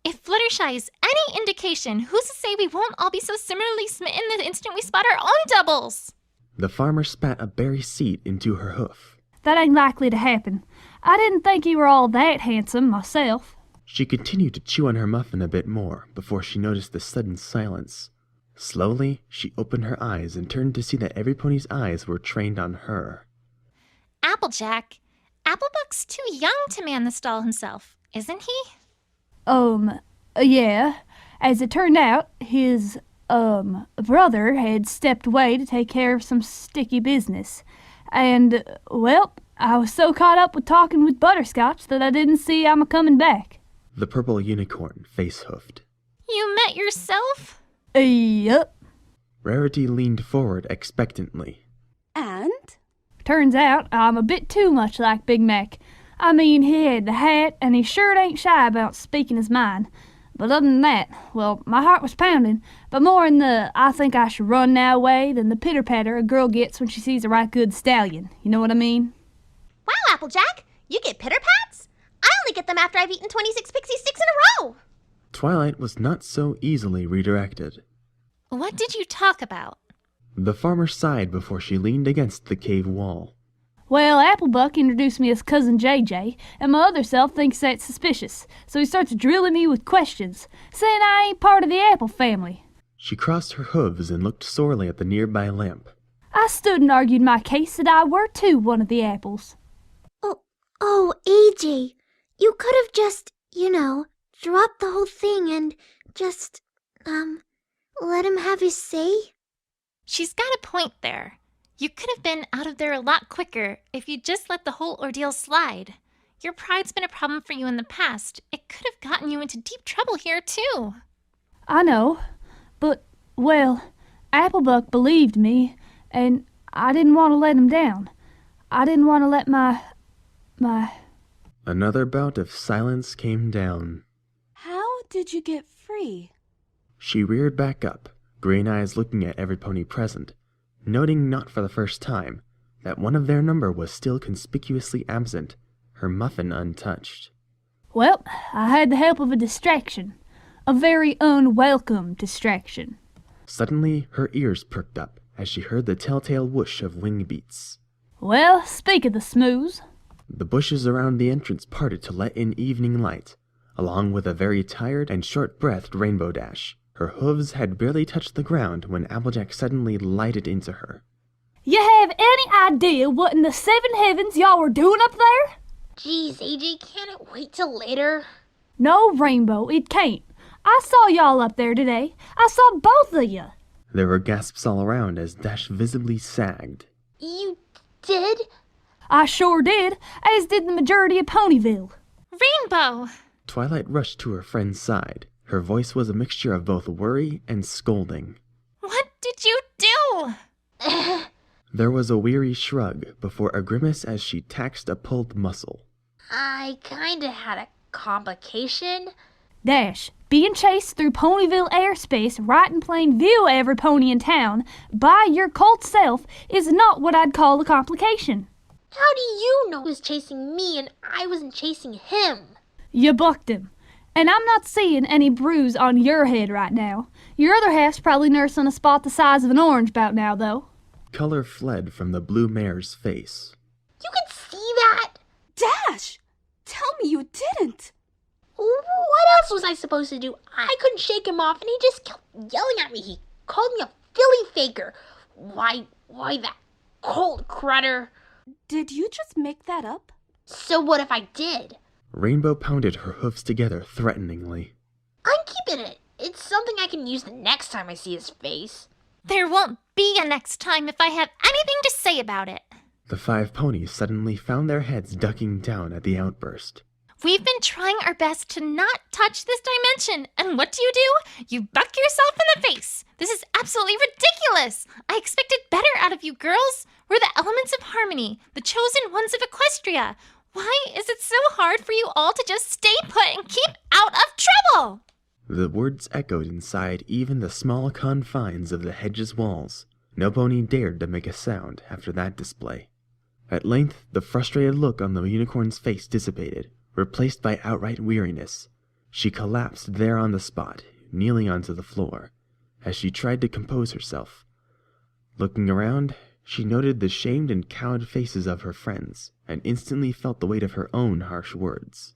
If Fluttershy is any indication, who's to say we won't all be so similarly smitten the instant we spot our own doubles? The farmer spat a berry seed into her hoof. That ain't likely to happen. I didn't think you were all that handsome myself. She continued to chew on her muffin a bit more before she noticed the sudden silence. Slowly, she opened her eyes and turned to see that every pony's eyes were trained on her. Applejack, Applebuck's too young to man the stall himself, isn't he? Yeah. As it turned out, his, brother had stepped away to take care of some sticky business. And, well, I was so caught up with talking with Butterscotch that I didn't see I'm a-coming back. The purple unicorn face-hoofed. You met yourself? Yup. Rarity leaned forward expectantly. And? Turns out I'm a bit too much like Big Mac. I mean, he had the hat, and he sure ain't shy about speaking his mind. But other than that, well, my heart was pounding, but more in the I think I should run now way than the pitter-patter a girl gets when she sees a right good stallion. You know what I mean? Wow, Applejack, you get pitter-pats? I only get them after I've eaten 26 pixie sticks in a row. Twilight was not so easily redirected. What did you talk about? The farmer sighed before she leaned against the cave wall. Well, Applebuck introduced me as Cousin JJ, and my other self thinks that's suspicious, so he starts drilling me with questions, saying I ain't part of the apple family. She crossed her hooves and looked sorely at the nearby lamp. I stood and argued my case that I were too one of the apples. Oh, AJ, you could have just, dropped the whole thing and just, let him have his say? She's got a point there. You could have been out of there a lot quicker if you just let the whole ordeal slide. Your pride's been a problem for you in the past. It could have gotten you into deep trouble here, too. I know, but, well, Applebuck believed me, and I didn't want to let him down. I didn't want to let my... Another bout of silence came down. How did you get free? She reared back up, green eyes looking at every pony present, noting not for the first time that one of their number was still conspicuously absent, her muffin untouched. Well, I had the help of a distraction. A very unwelcome distraction. Suddenly, her ears perked up as she heard the telltale whoosh of wing beats. Well, speak of the smooze. The bushes around the entrance parted to let in evening light, along with a very tired and short-breathed Rainbow Dash. Her hooves had barely touched the ground when Applejack suddenly lighted into her. You have any idea what in the seven heavens y'all were doing up there? Jeez, AJ, can't it wait till later? No, Rainbow, it can't. I saw y'all up there today. I saw both of you. There were gasps all around as Dash visibly sagged. You did? I sure did, as did the majority of Ponyville. Rainbow! Twilight rushed to her friend's side. Her voice was a mixture of both worry and scolding. What did you do? There was a weary shrug before a grimace as she taxed a pulled muscle. I kinda had a complication. Dash, being chased through Ponyville airspace right in plain view of every pony in town by your cult self is not what I'd call a complication. How do you know he was chasing me and I wasn't chasing him? You bucked him. And I'm not seeing any bruise on your head right now. Your other half's probably nursing a spot the size of an orange about now, though. Color fled from the blue mare's face. You can see that? Dash! Tell me you didn't! What else was I supposed to do? I couldn't shake him off and he just kept yelling at me. He called me a Philly faker. Why that cold critter? Did you just make that up? So what if I did? Rainbow pounded her hoofs together threateningly. I'm keeping it. It's something I can use the next time I see his face. There won't be a next time if I have anything to say about it. The 5 ponies suddenly found their heads ducking down at the outburst. We've been trying our best to not touch this dimension, and what do? You buck yourself in the face. This is absolutely ridiculous. I expected better out of you girls. We're the elements of harmony, the chosen ones of Equestria. Why is it so hard for you all to just stay put and keep out of trouble? The words echoed inside even the small confines of the hedge's walls. No pony dared to make a sound after that display. At length, the frustrated look on the unicorn's face dissipated, replaced by outright weariness. She collapsed there on the spot, kneeling onto the floor, as she tried to compose herself. Looking around, she noted the shamed and cowed faces of her friends, and instantly felt the weight of her own harsh words.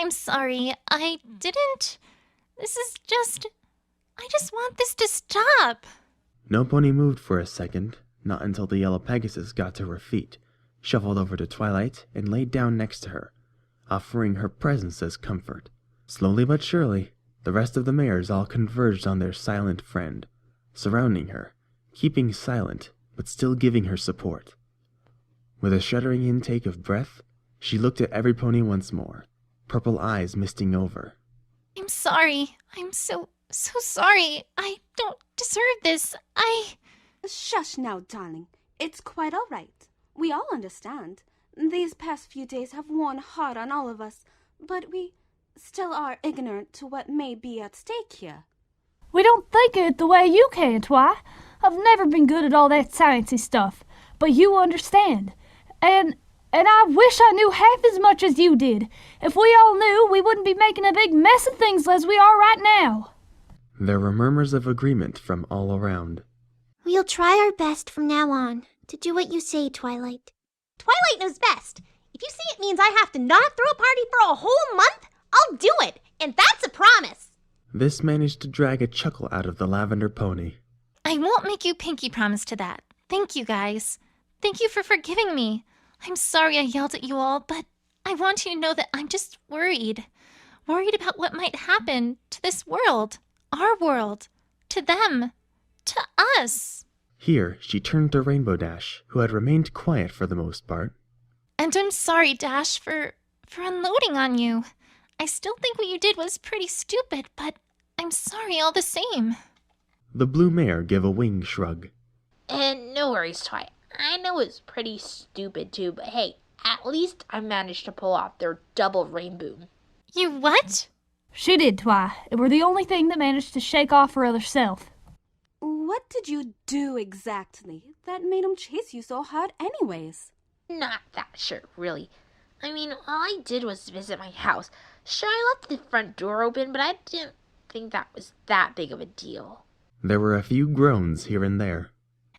I'm sorry. I didn't... This is just... I just want this to stop. No pony moved for a second, not until the yellow Pegasus got to her feet, shuffled over to Twilight, and laid down next to her, offering her presence as comfort. Slowly but surely, the rest of the mares all converged on their silent friend, surrounding her, keeping silent, but still giving her support. With a shuddering intake of breath, she looked at every pony once more, purple eyes misting over. I'm sorry. I'm so sorry. I don't deserve this. Shush now, darling. It's quite all right. We all understand. These past few days have worn hard on all of us, but we still are ignorant to what may be at stake here. We don't think of it the way you can, Twi. I've never been good at all that sciencey stuff, but you understand. And I wish I knew half as much as you did. If we all knew, we wouldn't be making a big mess of things as we are right now. There were murmurs of agreement from all around. We'll try our best from now on to do what you say, Twilight. Twilight knows best. If you say it means I have to not throw a party for a whole month, I'll do it, and that's a promise. This managed to drag a chuckle out of the lavender pony. I won't make you pinky promise to that. Thank you, guys. Thank you for forgiving me. I'm sorry I yelled at you all, but I want you to know that I'm just worried. Worried about what might happen to this world, our world, to them, to us. Here, she turned to Rainbow Dash, who had remained quiet for the most part. And I'm sorry, Dash, for unloading on you. I still think what you did was pretty stupid, but I'm sorry all the same. The blue mare gave a wing shrug. And no worries, Twi. I know it's pretty stupid too, but hey, at least I managed to pull off their double rainboom. You what? She did, Twi. And we're the only thing that managed to shake off her other self. What did you do exactly that made him chase you so hard anyways? Not that sure, really. I mean, all I did was visit my house. Sure, I left the front door open, but I didn't think that was that big of a deal. There were a few groans here and there.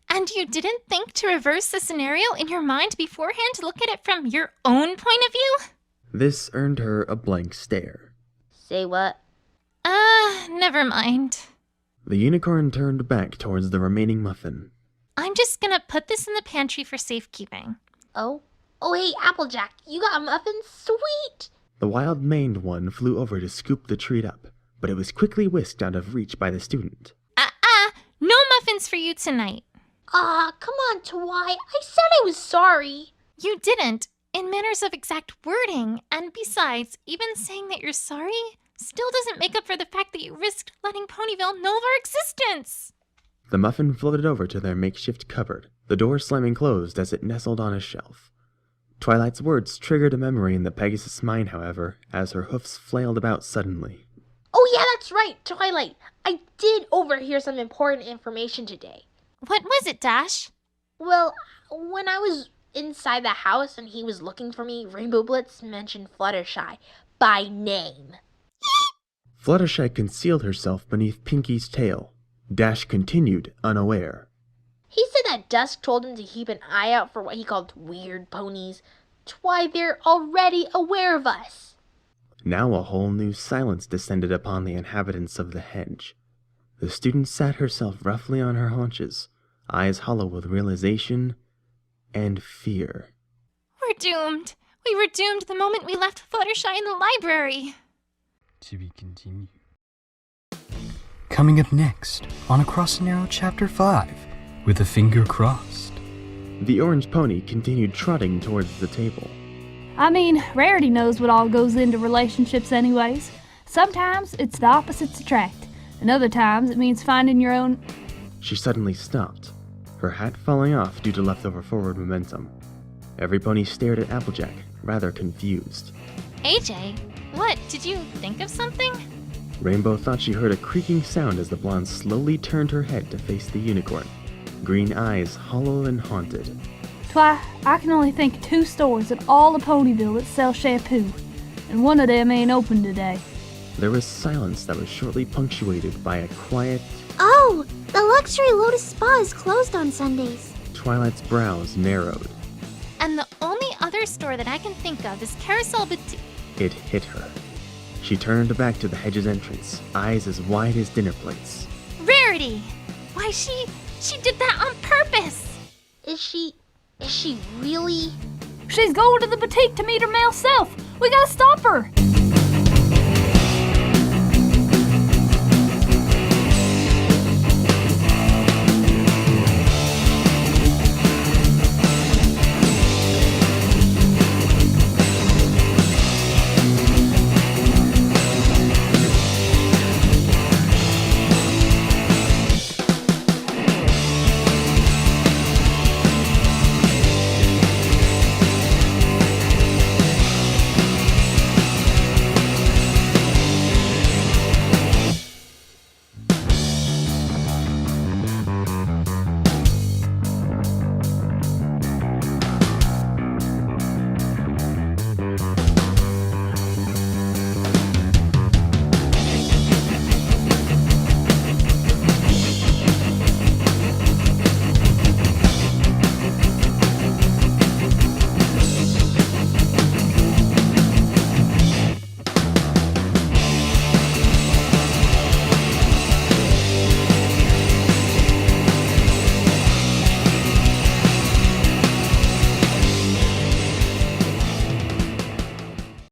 And you didn't think to reverse the scenario in your mind beforehand to look at it from your own point of view? This earned her a blank stare. Say what? Never mind. The unicorn turned back towards the remaining muffin. I'm just gonna put this in the pantry for safekeeping. Oh, hey, Applejack, you got a muffin? Sweet! The wild-maned one flew over to scoop the treat up, but it was quickly whisked out of reach by the student. No muffins for you tonight. Come on, Twi. I said I was sorry. You didn't, in manners of exact wording. And besides, even saying that you're sorry still doesn't make up for the fact that you risked letting Ponyville know of our existence. The muffin floated over to their makeshift cupboard, the door slamming closed as it nestled on a shelf. Twilight's words triggered a memory in the Pegasus' mind, however, as her hoofs flailed about suddenly. Oh yeah, that's right, Twilight. I did overhear some important information today. What was it, Dash? Well, when I was inside the house and he was looking for me, Rainbow Blitz mentioned Fluttershy by name. Fluttershy concealed herself beneath Pinkie's tail. Dash continued, unaware. He said that Dusk told him to keep an eye out for what he called weird ponies. Twi, they're already aware of us. Now a whole new silence descended upon the inhabitants of the hedge. The student sat herself roughly on her haunches, eyes hollow with realization and fear. We're doomed. We were doomed the moment we left Fluttershy in the library. To be continued. Coming up next on Across the Narrow Chapter 5, with a finger crossed. The orange pony continued trotting towards the table. I mean, Rarity knows what all goes into relationships anyways. Sometimes it's the opposites attract, and other times it means finding your own... She suddenly stopped, her hat falling off due to leftover forward momentum. Every pony stared at Applejack, rather confused. AJ, what? Did you think of something? Rainbow thought she heard a creaking sound as the blonde slowly turned her head to face the unicorn, green eyes hollow and haunted. Twi, I can only think of 2 stores in all of Ponyville that sell shampoo, and one of them ain't open today. There was silence that was shortly punctuated by a quiet... Oh, the Luxury Lotus Spa is closed on Sundays. Twilight's brows narrowed. And the only other store that I can think of is Carousel Boutique. It hit her. She turned back to the hedge's entrance, eyes as wide as dinner plates. Rarity! Why, she did that on purpose! Is she really? She's going to the boutique to meet her male self. We gotta stop her.